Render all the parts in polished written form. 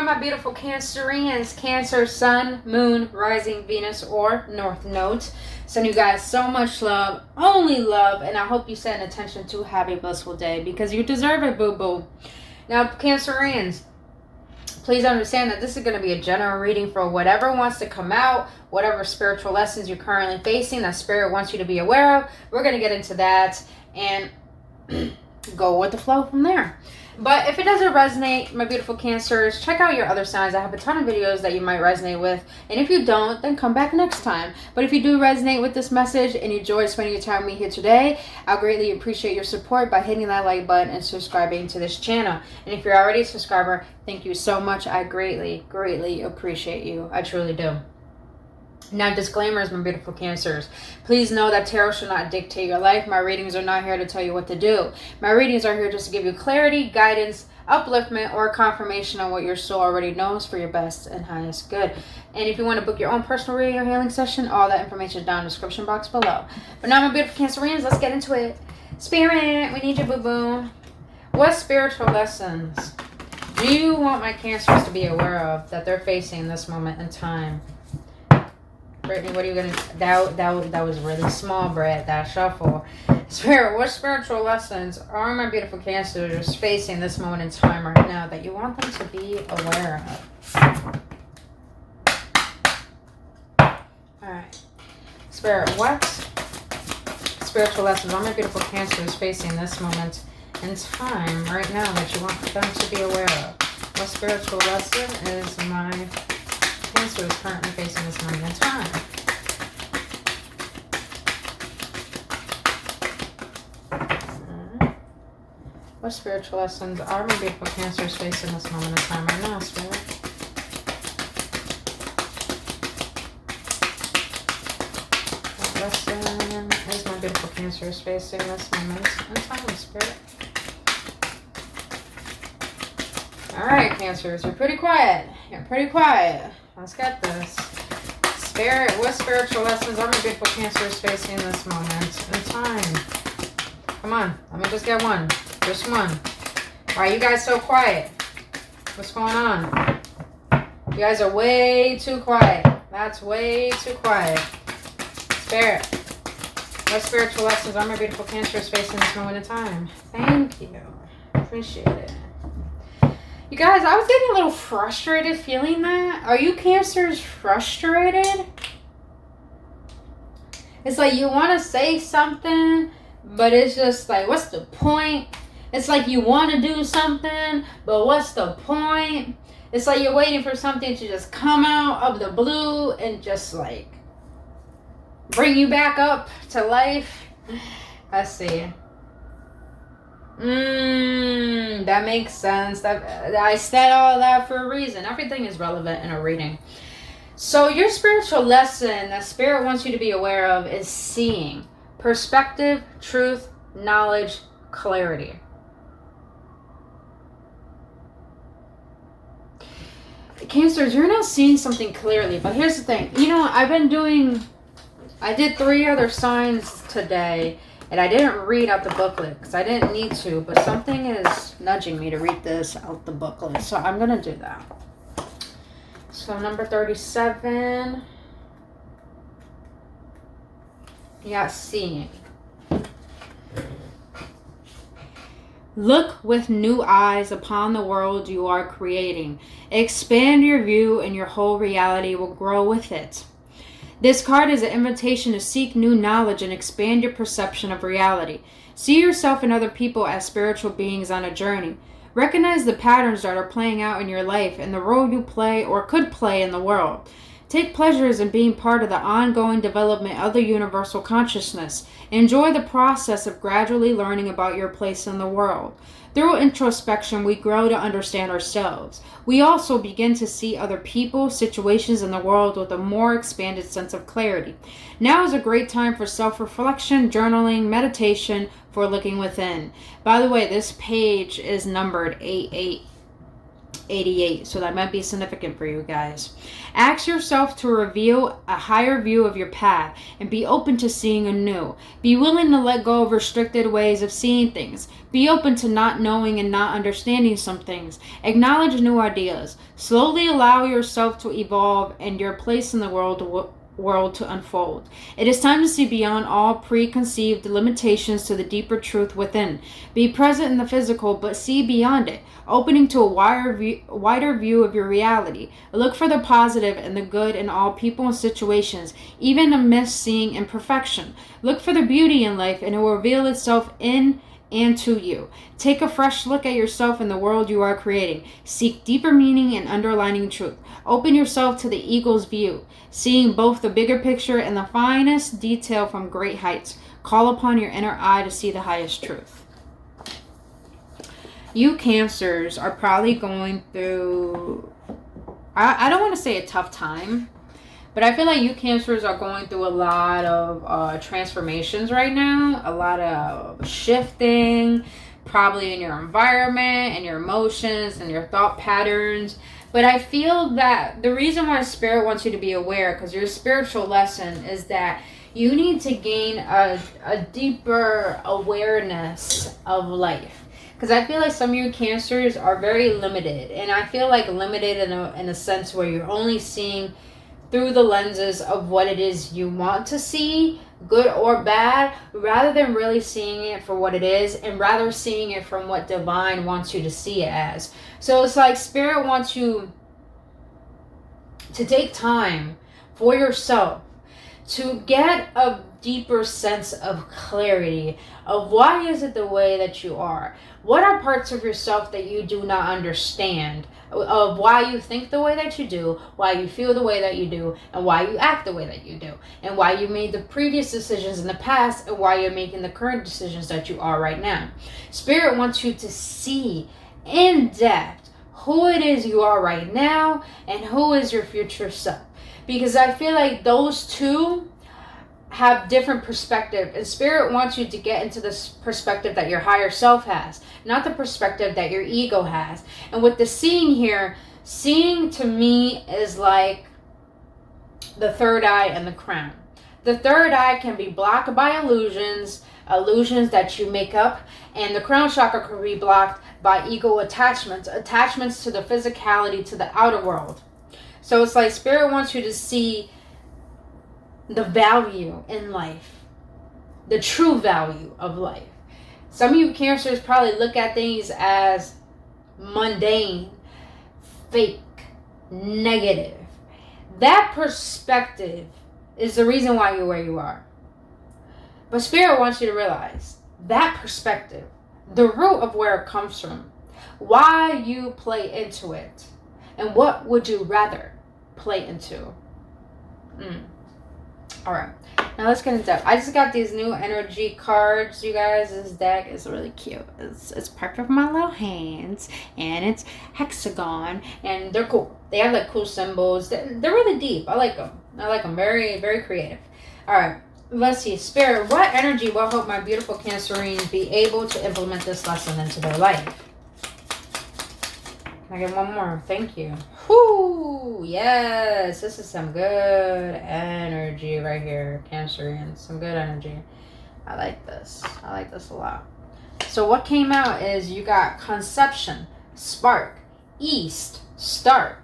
are my beautiful Cancerians? Cancer, Sun, Moon, Rising, Venus, or North Node. Send you guys so much love, only love, and I hope you set an intention to have a blissful day because you deserve it, boo-boo. Now, Cancerians, please understand that this is going to be a general reading for whatever wants to come out, whatever spiritual lessons you're currently facing that Spirit wants you to be aware of. We're going to get into that and go with the flow from there. But if it doesn't resonate, my beautiful Cancers, check out your other signs. I have a ton of videos that you might resonate with. And if you don't, then come back next time. But if you do resonate with this message and you enjoyed spending your time with me here today, I'll greatly appreciate your support by hitting that like button and subscribing to this channel. And if you're already a subscriber, thank you so much. I greatly, greatly appreciate you. I truly do. Now, disclaimers, my beautiful Cancers. Please know that tarot should not dictate your life. My readings are not here to tell you what to do. My readings are here just to give you clarity, guidance, upliftment, or confirmation on what your soul already knows for your best and highest good. And if you want to book your own personal reading or healing session, all that information is down in the description box below. But now, my beautiful Cancerians, let's get into it. Spirit, we need you, boo-boo. What spiritual lessons do you want my Cancers to be aware of that they're facing this moment in time? Brittany, what are you gonna? That was really small, Brett. That shuffle. Spirit, what spiritual lessons are my beautiful Cancers facing this moment in time right now that you want them to be aware of? All right, Spirit, what spiritual lessons are my beautiful Cancers facing this moment in time right now that you want them to be aware of? What spiritual lesson is my Cancer is currently facing this moment in time? What spiritual lessons are my beautiful Cancers facing this moment in time right now, Spirit? What lesson is my beautiful Cancers facing this moment in time, Spirit? Alright, Cancers, you're pretty quiet. You're pretty quiet. Let's get this. Spirit, what spiritual lessons are my beautiful Cancers facing this moment in time? Come on, let me just get one. Just one. Why are you guys so quiet? What's going on? You guys are way too quiet. That's way too quiet. Spirit, what spiritual lessons are my beautiful Cancers facing this moment in time? Thank you. Appreciate it. You guys, I was getting a little frustrated feeling that. Are you Cancers frustrated? It's like you want to say something, but it's just like, what's the point? It's like you want to do something, but what's the point? It's like you're waiting for something to just come out of the blue and just like bring you back up to life. Let's see. That makes sense. That I said all that for a reason. Everything is relevant in a reading. So your spiritual lesson that Spirit wants you to be aware of is seeing. Perspective, truth, knowledge, clarity. Cancers, you're not seeing something clearly, but here's the thing. You know, I did 3 other signs today. And I didn't read out the booklet because I didn't need to, but something is nudging me to read this out the booklet. So I'm going to do that. So number 37. Yeah, seeing. Look with new eyes upon the world you are creating. Expand your view and your whole reality will grow with it. This card is an invitation to seek new knowledge and expand your perception of reality. See yourself and other people as spiritual beings on a journey. Recognize the patterns that are playing out in your life and the role you play or could play in the world. Take pleasures in being part of the ongoing development of the universal consciousness. Enjoy the process of gradually learning about your place in the world. Through introspection, we grow to understand ourselves. We also begin to see other people, situations in the world with a more expanded sense of clarity. Now is a great time for self-reflection, journaling, meditation, for looking within. By the way, this page is numbered 88. 88. So that might be significant for you guys. Ask yourself to reveal a higher view of your path and be open to seeing anew. Be willing to let go of restricted ways of seeing things. Be open to not knowing and not understanding some things. Acknowledge new ideas. Slowly allow yourself to evolve and your place in the world to unfold. It is time to see beyond all preconceived limitations to the deeper truth within. Be present in the physical, but see beyond it, opening to a wider view of your reality. Look for the positive and the good in all people and situations, even amidst seeing imperfection. Look for the beauty in life, and it will reveal itself in and to you. Take a fresh look at yourself and the world you are creating. Seek deeper meaning and underlining truth. Open yourself to the eagle's view, seeing both the bigger picture and the finest detail from great heights. Call upon your inner eye to see the highest truth. You Cancers are probably going through, I don't want to say a tough time, but I feel like you Cancers are going through a lot of transformations right now, a lot of shifting, probably in your environment and your emotions and your thought patterns. But I feel that the reason why Spirit wants you to be aware, because your spiritual lesson is that you need to gain a deeper awareness of life. Because I feel like some of you Cancers are very limited. And I feel like limited in a sense where you're only seeing through the lenses of what it is you want to see, good or bad, rather than really seeing it for what it is, and rather seeing it from what divine wants you to see it as. So it's like Spirit wants you to take time for yourself to get a deeper sense of clarity of why is it the way that you are. What are parts of yourself that you do not understand, of why you think the way that you do, why you feel the way that you do, and why you act the way that you do, and why you made the previous decisions in the past, and why you're making the current decisions that you are right now. Spirit wants you to see in depth who it is you are right now and who is your future self. Because I feel like those two have different perspective, and Spirit wants you to get into this perspective that your higher self has, not the perspective that your ego has. And with the seeing here, seeing to me is like the third eye and the crown. The third eye can be blocked by illusions that you make up, and the crown chakra can be blocked by ego attachments to the physicality, to the outer world. So it's like Spirit wants you to see the value in life, the true value of life. Some of you Cancers probably look at things as mundane, fake, negative. That perspective is the reason why you're where you are. But Spirit wants you to realize that perspective, the root of where it comes from, why you play into it, and what would you rather play into. All right, now let's get into depth. I just got these new energy cards, you guys. This deck is really cute. It's perfect for my little hands, and it's hexagon, and they're cool. They have like cool symbols. They're really deep. I like them. Very, very creative. All right, let's see. Spirit, what energy will help my beautiful Cancerines be able to implement this lesson into their life? Can I get one more? Thank you. Whoo! Yes, this is some good energy right here, Cancerians. Some good energy. I like this. I like this a lot. So what came out is you got conception, spark, east, start,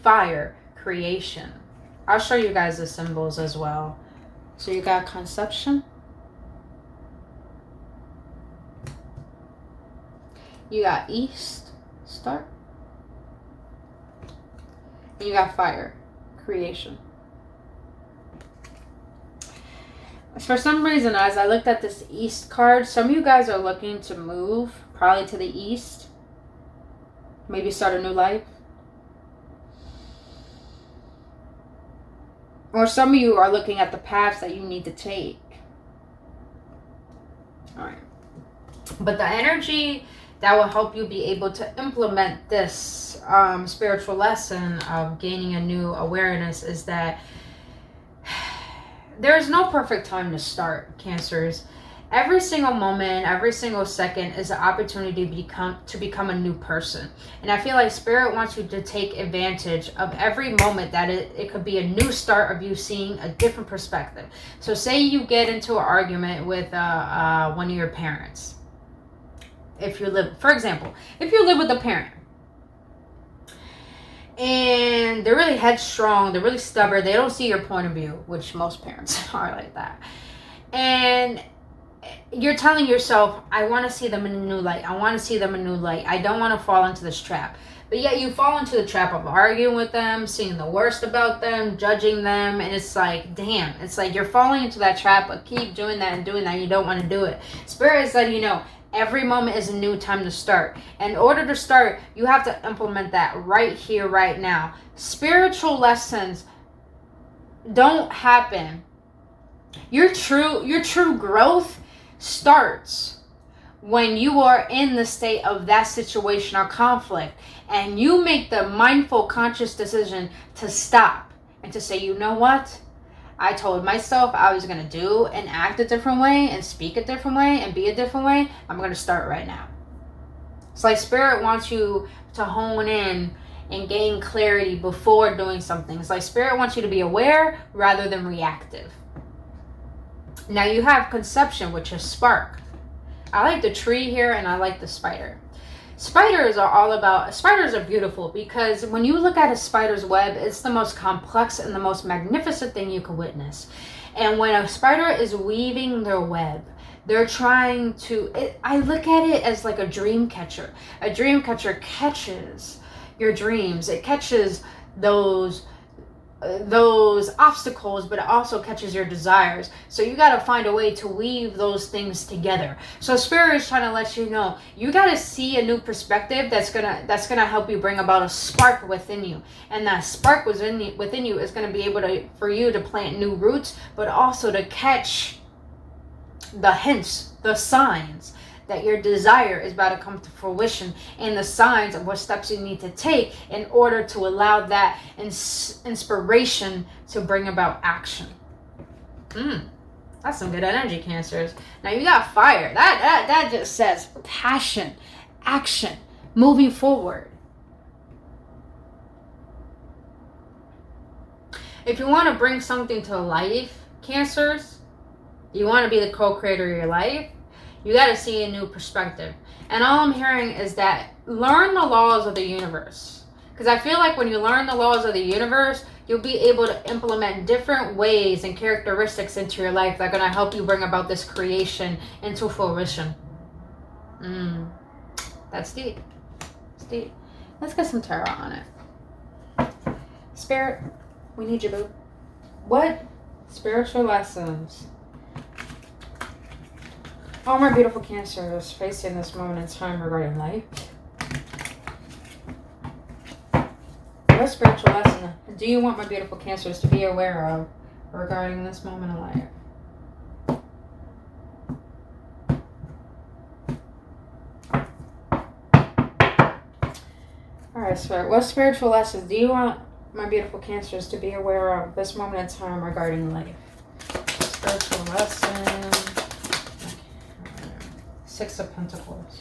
fire, creation. I'll show you guys the symbols as well. So you got conception. You got east, start. You got fire, creation. For some reason, as I looked at this east card, some of you guys are looking to move, probably to the east. Maybe start a new life. Or some of you are looking at the paths that you need to take. All right. But the energy that will help you be able to implement this spiritual lesson of gaining a new awareness is that there is no perfect time to start, Cancers. Every single moment, every single second is an opportunity to become a new person. And I feel like Spirit wants you to take advantage of every moment that it could be a new start of you seeing a different perspective. So say you get into an argument with one of your parents. If you live, for example, if you live with a parent and they're really headstrong, they're really stubborn, they don't see your point of view, which most parents are like that. And you're telling yourself, I want to see them in a new light. I want to see them in a new light. I don't want to fall into this trap. But yet you fall into the trap of arguing with them, seeing the worst about them, judging them. And it's like, damn, it's like you're falling into that trap, but keep doing that and doing that. You don't want to do it. Spirit is letting you know, every moment is a new time to start. And in order to start, you have to implement that right here, right now. Spiritual lessons don't happen. Your true growth starts when you are in the state of that situation or conflict and you make the mindful, conscious decision to stop and to say, you know what? I told myself I was going to do and act a different way and speak a different way and be a different way. I'm going to start right now. It's like Spirit wants you to hone in and gain clarity before doing something. It's like Spirit wants you to be aware rather than reactive. Now you have conception, which is spark. I like the tree here and I like the spider. Spiders are beautiful because when you look at a spider's web, it's the most complex and the most magnificent thing you can witness. And when a spider is weaving their web, they're trying to, I look at it as like a dream catcher. A dream catcher catches your dreams. It catches those obstacles, but it also catches your desires. So you got to find a way to weave those things together. So Spirit is trying to let you know, you got to see a new perspective that's gonna help you bring about a spark within you. And that spark within you is going to be able for you to plant new roots, but also to catch the hints, the signs that your desire is about to come to fruition, and the signs of what steps you need to take in order to allow that inspiration to bring about action. That's some good energy, Cancers. Now you got fire. That just says passion, action, moving forward. If you want to bring something to life, Cancers, you want to be the co-creator of your life, you got to see a new perspective. And all I'm hearing is that learn the laws of the universe. Because I feel like when you learn the laws of the universe, you'll be able to implement different ways and characteristics into your life that are going to help you bring about this creation into fruition. That's deep. It's deep. Let's get some tarot on it. Spirit, we need you, boo. What spiritual lessons all my beautiful Cancers facing this moment in time regarding life? What spiritual lesson do you want my beautiful Cancers to be aware of regarding this moment in life? Alright, Spirit. What spiritual lessons do you want my beautiful Cancers to be aware of this moment in time regarding life? Spiritual lesson. Six of Pentacles.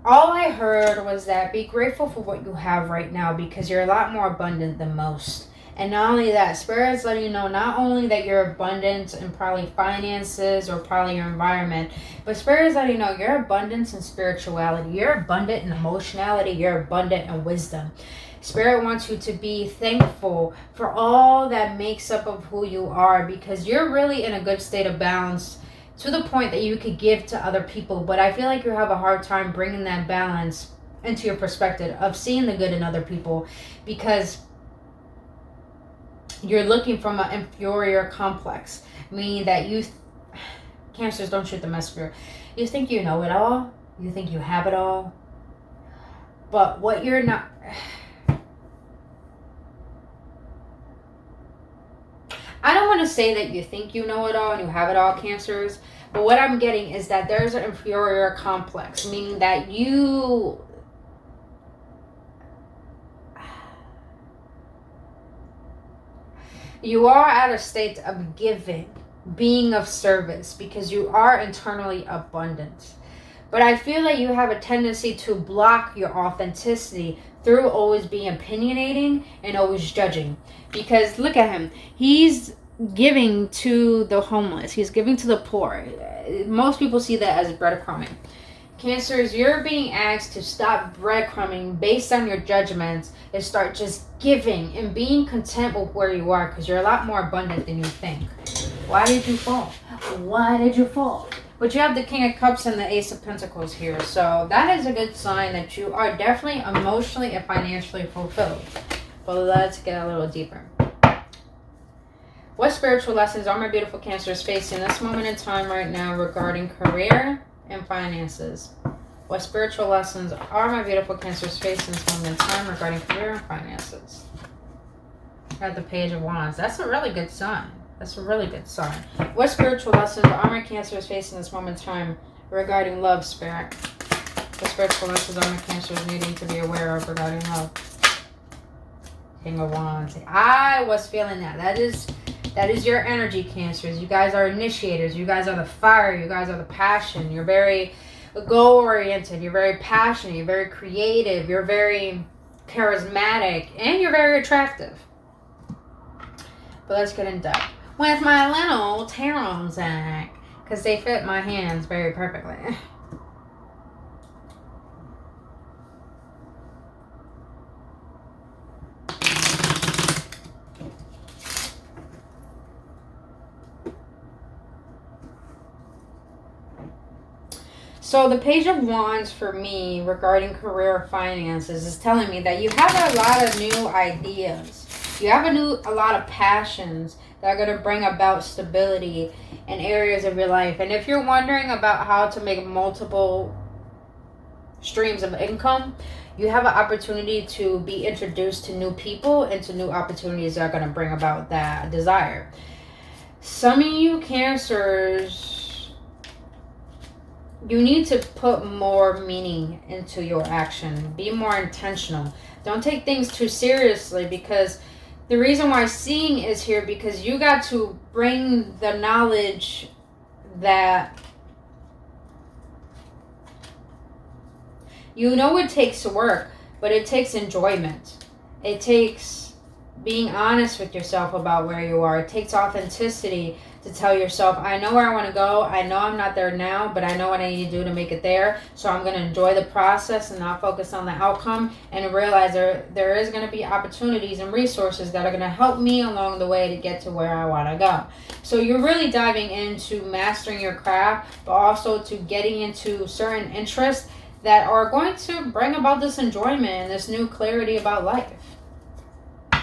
All I heard was that be grateful for what you have right now because you're a lot more abundant than most. And not only that, Spirit's letting you know not only that you're abundant in probably finances or probably your environment, but Spirit's letting you know you're abundant in spirituality, you're abundant in emotionality, you're abundant in wisdom. Spirit wants you to be thankful for all that makes up of who you are because you're really in a good state of balance to the point that you could give to other people. But I feel like you have a hard time bringing that balance into your perspective of seeing the good in other people because you're looking from an inferior complex, meaning that Cancers, don't shoot the messenger. You think you know it all. You think you have it all. But what you're not... I don't want to say that you think you know it all and you have it all, Cancers, but what I'm getting is that there's an inferior complex, meaning that you are at a state of giving being of service, because you are internally abundant. But I feel like you have a tendency to block your authenticity through always being opinionating and always judging. Because look at him. He's giving to the homeless. He's giving to the poor. Most people see that as breadcrumbing. Cancers, you're being asked to stop breadcrumbing based on your judgments and start just giving and being content with where you are, because you're a lot more abundant than you think. Why did you fall? Why did you fall? But you have the King of Cups and the Ace of Pentacles here. So that is a good sign that you are definitely emotionally and financially fulfilled. But let's get a little deeper. What spiritual lessons are my beautiful Cancers facing this moment in time right now regarding career and finances? What spiritual lessons are my beautiful Cancers facing this moment in time regarding career and finances? Got the Page of Wands. That's a really good sign. That's a really good sign. What spiritual lessons are my Cancers facing this moment in time regarding love, Spirit? What spiritual lessons are my Cancers needing to be aware of regarding love? King of Wands. I was feeling that. That is your energy, Cancers. You guys are initiators. You guys are the fire. You guys are the passion. You're very goal-oriented. You're very passionate. You're very creative. You're very charismatic. And you're very attractive. But let's get in depth with my little tarot deck, because they fit my hands very perfectly. So the Page of Wands for me regarding career finances is telling me that you have a lot of new ideas. You have a lot of passions that are going to bring about stability in areas of your life. And if you're wondering about how to make multiple streams of income, you have an opportunity to be introduced to new people and to new opportunities that are going to bring about that desire. Some of you Cancers, you need to put more meaning into your action. Be more intentional. Don't take things too seriously, because the reason why seeing is here, because you got to bring the knowledge that you know it takes work, but it takes enjoyment. It takes being honest with yourself about where you are. It takes authenticity to tell yourself, I know where I want to go. I know I'm not there now, but I know what I need to do to make it there. So I'm going to enjoy the process and not focus on the outcome, and realize there is going to be opportunities and resources that are going to help me along the way to get to where I want to go. So you're really diving into mastering your craft, but also to getting into certain interests that are going to bring about this enjoyment and this new clarity about life. All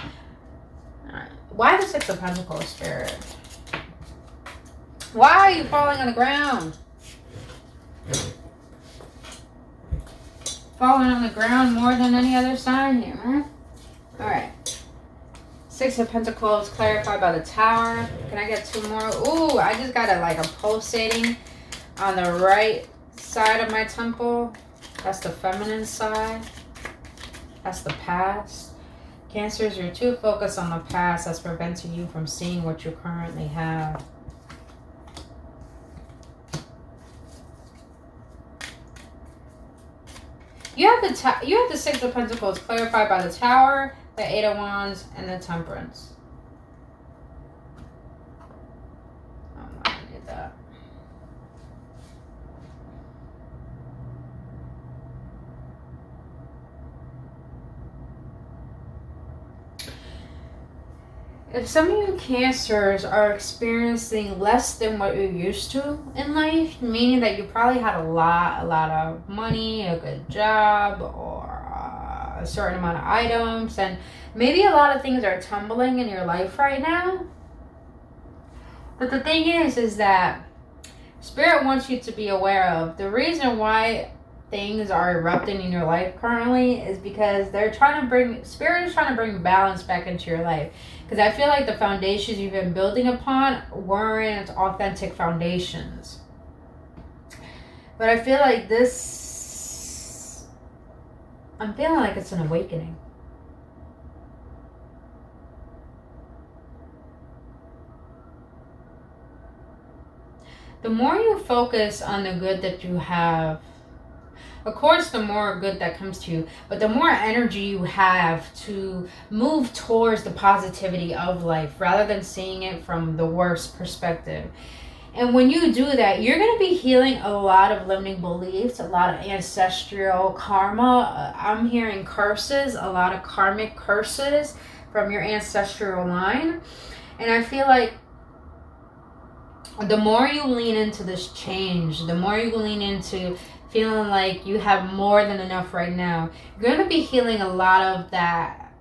right. Why the Six of Pentacles, Spirit? Why are you falling on the ground? Falling on the ground more than any other sign here, man. Alright. Six of Pentacles clarified by the Tower. Can I get two more? Ooh, I just got a pulsating on the right side of my temple. That's the feminine side. That's the past. Cancers, you're too focused on the past. That's preventing you from seeing what you currently have. You have the Six of Pentacles clarified by the Tower, the Eight of Wands, and the Temperance. Oh, I need that. If some of you Cancers are experiencing less than what you're used to in life, meaning that you probably had a lot of money, a good job, or a certain amount of items, and maybe a lot of things are tumbling in your life right now. But the thing is that Spirit wants you to be aware of the reason why things are erupting in your life currently is because Spirit is trying to bring balance back into your life. Because I feel like the foundations you've been building upon weren't authentic foundations. But I feel like I'm feeling like it's an awakening. The more you focus on the good that you have, of course, the more good that comes to you, but the more energy you have to move towards the positivity of life rather than seeing it from the worst perspective. And when you do that, you're going to be healing a lot of limiting beliefs, a lot of ancestral karma. I'm hearing curses, a lot of karmic curses from your ancestral line. And I feel like the more you lean into this change, the more you lean into feeling like you have more than enough right now, you're going to be healing a lot of that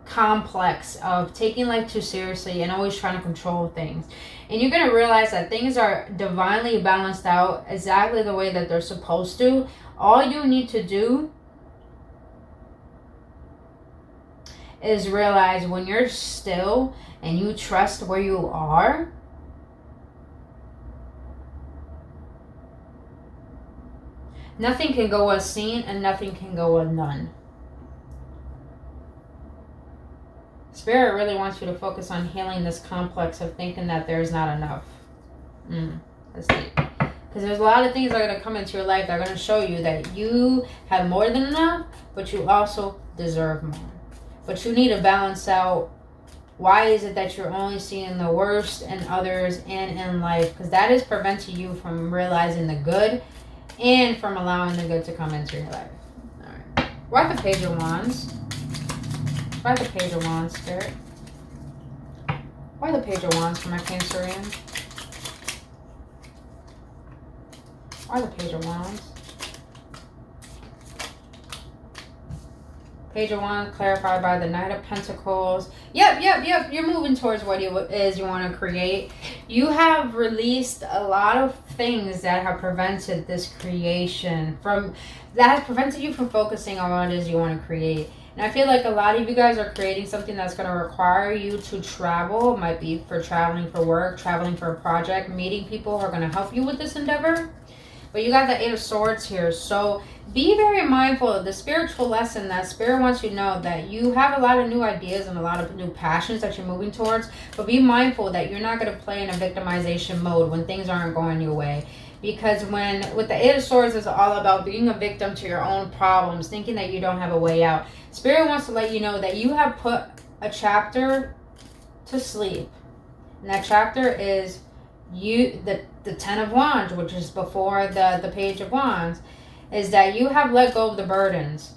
complex of taking life too seriously and always trying to control things. And you're going to realize that things are divinely balanced out exactly the way that they're supposed to. All you need to do is realize when you're still and you trust where you are, nothing can go unseen and nothing can go undone. Spirit really wants you to focus on healing this complex of thinking that there's not enough. That's deep. Because there's a lot of things that are going to come into your life that are going to show you that you have more than enough, but you also deserve more. But you need to balance out, why is it that you're only seeing the worst in others and in life? Because that is preventing you from realizing the good and from allowing the good to come into your life. Alright. Why the Page of Wands? Why the Page of Wands, Spirit? Why the Page of Wands for my Cancerians? Why the Page of Wands? Page of Wands clarified by the Knight of Pentacles. Yep. You're moving towards what it is you want to create. You have released a lot of things that have prevented this creation that has prevented you from focusing on what it is you want to create. And I feel like a lot of you guys are creating something that's going to require you to travel. It might be for traveling for work, traveling for a project, meeting people who are going to help you with this endeavor. But you got the Eight of Swords here. So be very mindful of the spiritual lesson that Spirit wants you to know, that you have a lot of new ideas and a lot of new passions that you're moving towards. But be mindful that you're not going to play in a victimization mode when things aren't going your way. Because with the Eight of Swords, it's all about being a victim to your own problems, thinking that you don't have a way out. Spirit wants to let you know that you have put a chapter to sleep. And that chapter is the Ten of Wands, which is before the Page of Wands, is that you have let go of the burdens.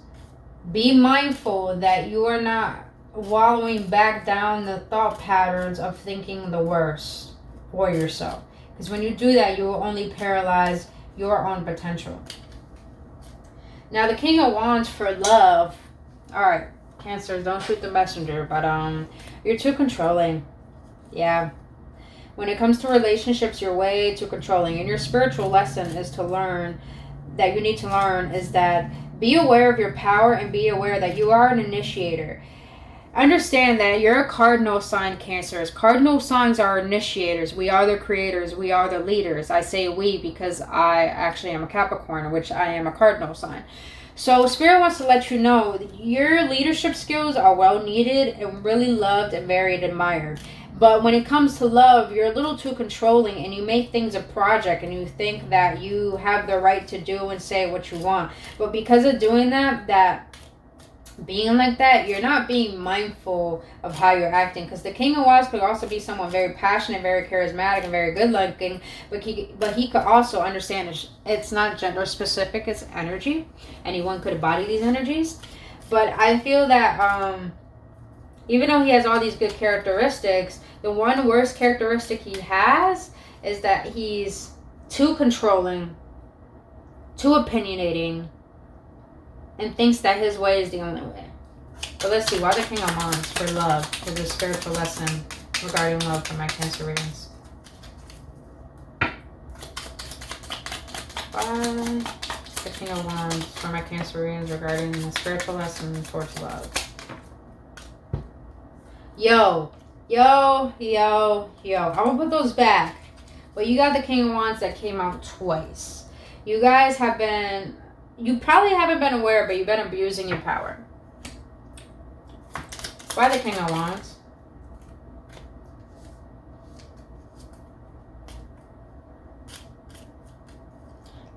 Be mindful that you are not wallowing back down the thought patterns of thinking the worst for yourself. Because when you do that, you will only paralyze your own potential. Now, the King of Wands for love. Alright, Cancer, don't shoot the messenger. But you're too controlling. Yeah. When it comes to relationships, you're way too controlling. And your spiritual lesson is to learn, that you need to learn, is that be aware of your power and be aware that you are an initiator. Understand that you're a cardinal sign, Cancers. Cardinal signs are initiators. We are the creators. We are the leaders. I say we because I actually am a Capricorn, which I am a cardinal sign. So Spirit wants to let you know that your leadership skills are well needed and really loved and very admired. But when it comes to love, you're a little too controlling and you make things a project and you think that you have the right to do and say what you want. But because of doing that being like that, you're not being mindful of how you're acting. Because the King of Wands could also be someone very passionate, very charismatic, and very good looking. But he could also understand it's not gender specific, it's energy. Anyone could embody these energies. But I feel that even though he has all these good characteristics, the one worst characteristic he has is that he's too controlling, too opinionating, and thinks that his way is the only way. But let's see, why the King of Wands for love, for the spiritual lesson regarding love for my Cancerians. Why the King of Wands for my Cancerians regarding the spiritual lesson towards love. Yo. I'm gonna put those back. But you got the King of Wands that came out twice. You guys you probably haven't been aware, but you've been abusing your power. Why the King of Wands?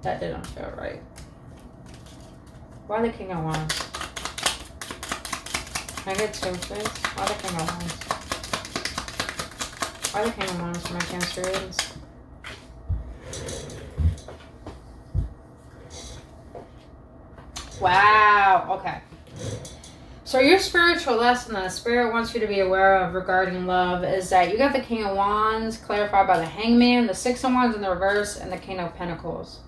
That didn't feel right. Why the King of Wands? Can I get two, please? Why the King of Wands? Why the King of Wands for my Cancerians? Wow. Okay. So your spiritual lesson that the Spirit wants you to be aware of regarding love is that you got the King of Wands clarified by the Hangman, the Six of Wands in the reverse, and the King of Pentacles.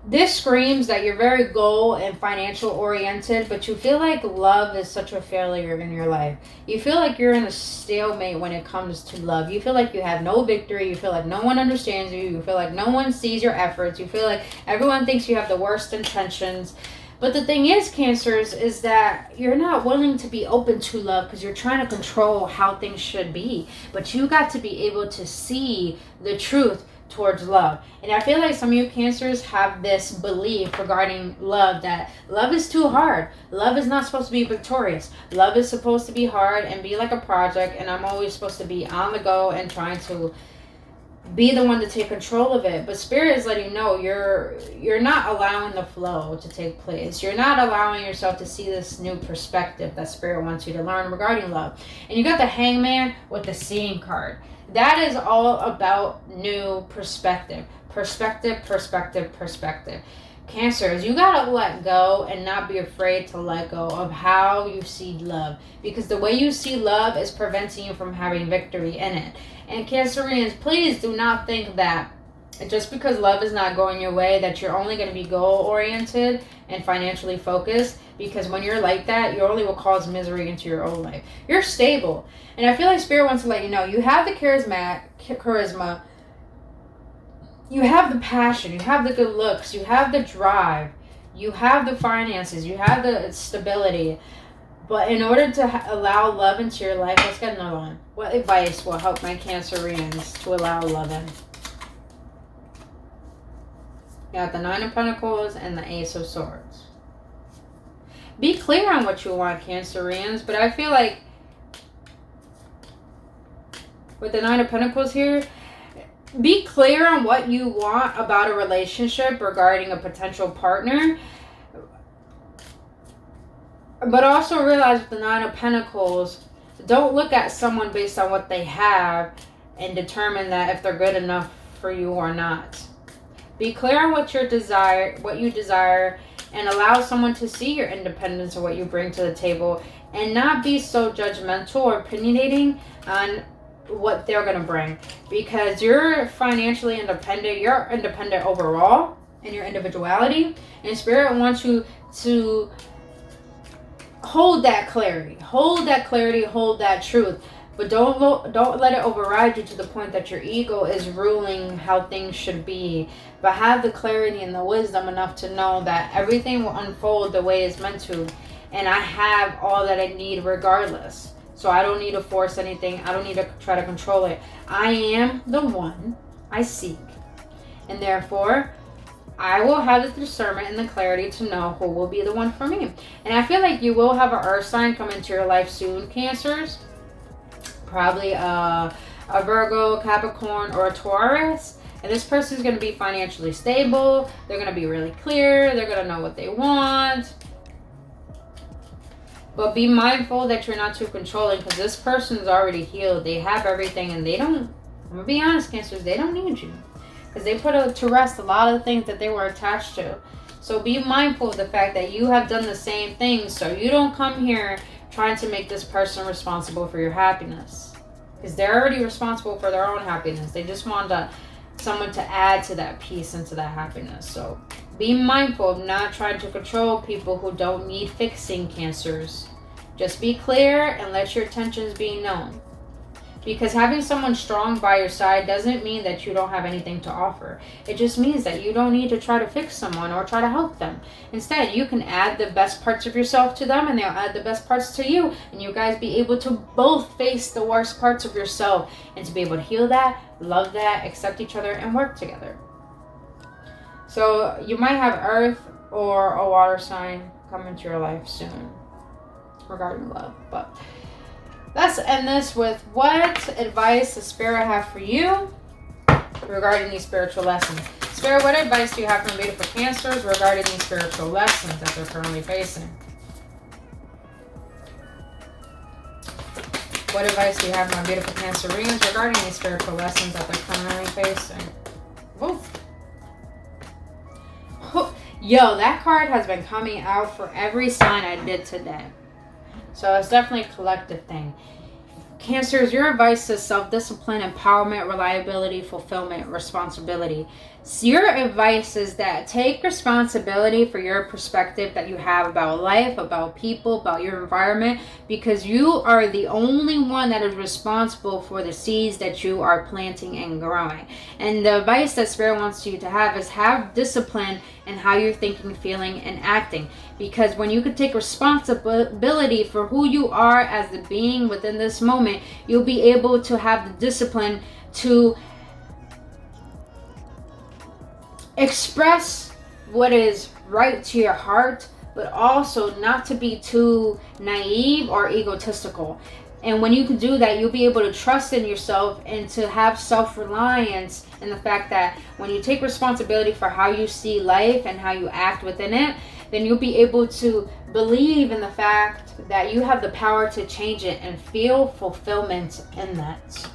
This screams that you're very goal and financial oriented, but you feel like love is such a failure in your life. You feel like you're in a stalemate when it comes to love. You feel like you have no victory. You feel like no one understands you. You feel like no one sees your efforts. You feel like everyone thinks you have the worst intentions. But the thing is, Cancers, is that you're not willing to be open to love because you're trying to control how things should be. But you got to be able to see the truth towards love. And I feel like some of you Cancers have this belief regarding love, that love is too hard. Love is not supposed to be victorious. Love is supposed to be hard and be like a project, and I'm always supposed to be on the go and trying to be the one to take control of it. But Spirit is letting you know you're not allowing the flow to take place. You're not allowing yourself to see this new perspective that Spirit wants you to learn regarding love. And you got the Hangman with the Seeing card. That is all about new perspective. Perspective, perspective, perspective. Cancers, you gotta let go and not be afraid to let go of how you see love, because the way you see love is preventing you from having victory in it. And Cancerians, please do not think that just because love is not going your way that you're only going to be goal oriented and financially focused, because when you're like that, you only will cause misery into your own life. You're stable, and I feel like Spirit wants to let you know you have the charisma. You have the passion, you have the good looks, you have the drive, you have the finances, you have the stability. But in order to allow love into your life, let's get another one. What advice will help my Cancerians to allow love in? You got the Nine of Pentacles and the Ace of Swords. Be clear on what you want, Cancerians, but I feel like with the Nine of Pentacles here, be clear on what you want about a relationship regarding a potential partner. But also realize with the Nine of Pentacles, don't look at someone based on what they have and determine that if they're good enough for you or not. Be clear on what you desire, and allow someone to see your independence and what you bring to the table, and not be so judgmental or opinionating on what they're going to bring, because you're financially independent. You're independent overall in your individuality, and Spirit wants you to hold that clarity, hold that truth, but don't let it override you to the point that your ego is ruling how things should be. But have the clarity and the wisdom enough to know that everything will unfold the way it's meant to, and I have all that I need regardless. So I don't need to force anything. I don't need to try to control it. I am the one I seek, and therefore I will have the discernment and the clarity to know who will be the one for me. And I feel like you will have an earth sign come into your life soon, Cancers. Probably a Virgo, Capricorn, or a Taurus. And this person is going to be financially stable. They're going to be really clear. They're going to know what they want. But be mindful that you're not too controlling, because this person is already healed. They have everything, and they don't, I'm going to be honest, Cancers, they don't need you. Because they put to rest a lot of things that they were attached to. So be mindful of the fact that you have done the same thing. So you don't come here trying to make this person responsible for your happiness. Because they're already responsible for their own happiness. They just want someone to add to that peace and to that happiness. So be mindful of not trying to control people who don't need fixing, Cancers. Just be clear and let your intentions be known. Because having someone strong by your side doesn't mean that you don't have anything to offer. It just means that you don't need to try to fix someone or try to help them. Instead, you can add the best parts of yourself to them, and they'll add the best parts to you. And you guys be able to both face the worst parts of yourself, and to be able to heal that, love that, accept each other, and work together. So you might have earth or a water sign come into your life soon regarding love. But let's end this with what advice the Spirit have for you regarding these spiritual lessons. Spirit, what advice do you have from beautiful Cancers regarding these spiritual lessons that they're currently facing? What advice do you have, my beautiful Cancerians, regarding these spiritual lessons that they're currently facing? Woo. Yo, that card has been coming out for every sign I did today. So it's definitely a collective thing. Cancers, your advice is self-discipline, empowerment, reliability, fulfillment, responsibility. So your advice is that take responsibility for your perspective that you have about life, about people, about your environment, because you are the only one that is responsible for the seeds that you are planting and growing. And the advice that Spirit wants you to have is have discipline in how you're thinking, feeling, and acting. Because when you can take responsibility for who you are as the being within this moment, you'll be able to have the discipline to express what is right to your heart, but also not to be too naive or egotistical. And when you can do that, you'll be able to trust in yourself and to have self-reliance in the fact that when you take responsibility for how you see life and how you act within it, then you'll be able to believe in the fact that you have the power to change it and feel fulfillment in that.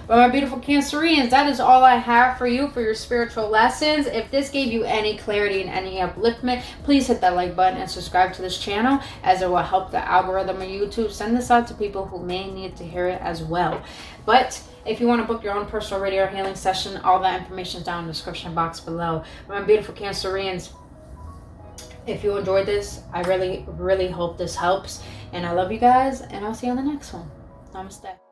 But my beautiful Cancerians, that is all I have for you for your spiritual lessons. If this gave you any clarity and any upliftment, please hit that like button and subscribe to this channel, as it will help the algorithm of YouTube send this out to people who may need to hear it as well. But if you want to book your own personal radio healing session, all that information is down in the description box below. My beautiful Cancerians, if you enjoyed this, I really, really hope this helps. And I love you guys, and I'll see you on the next one. Namaste.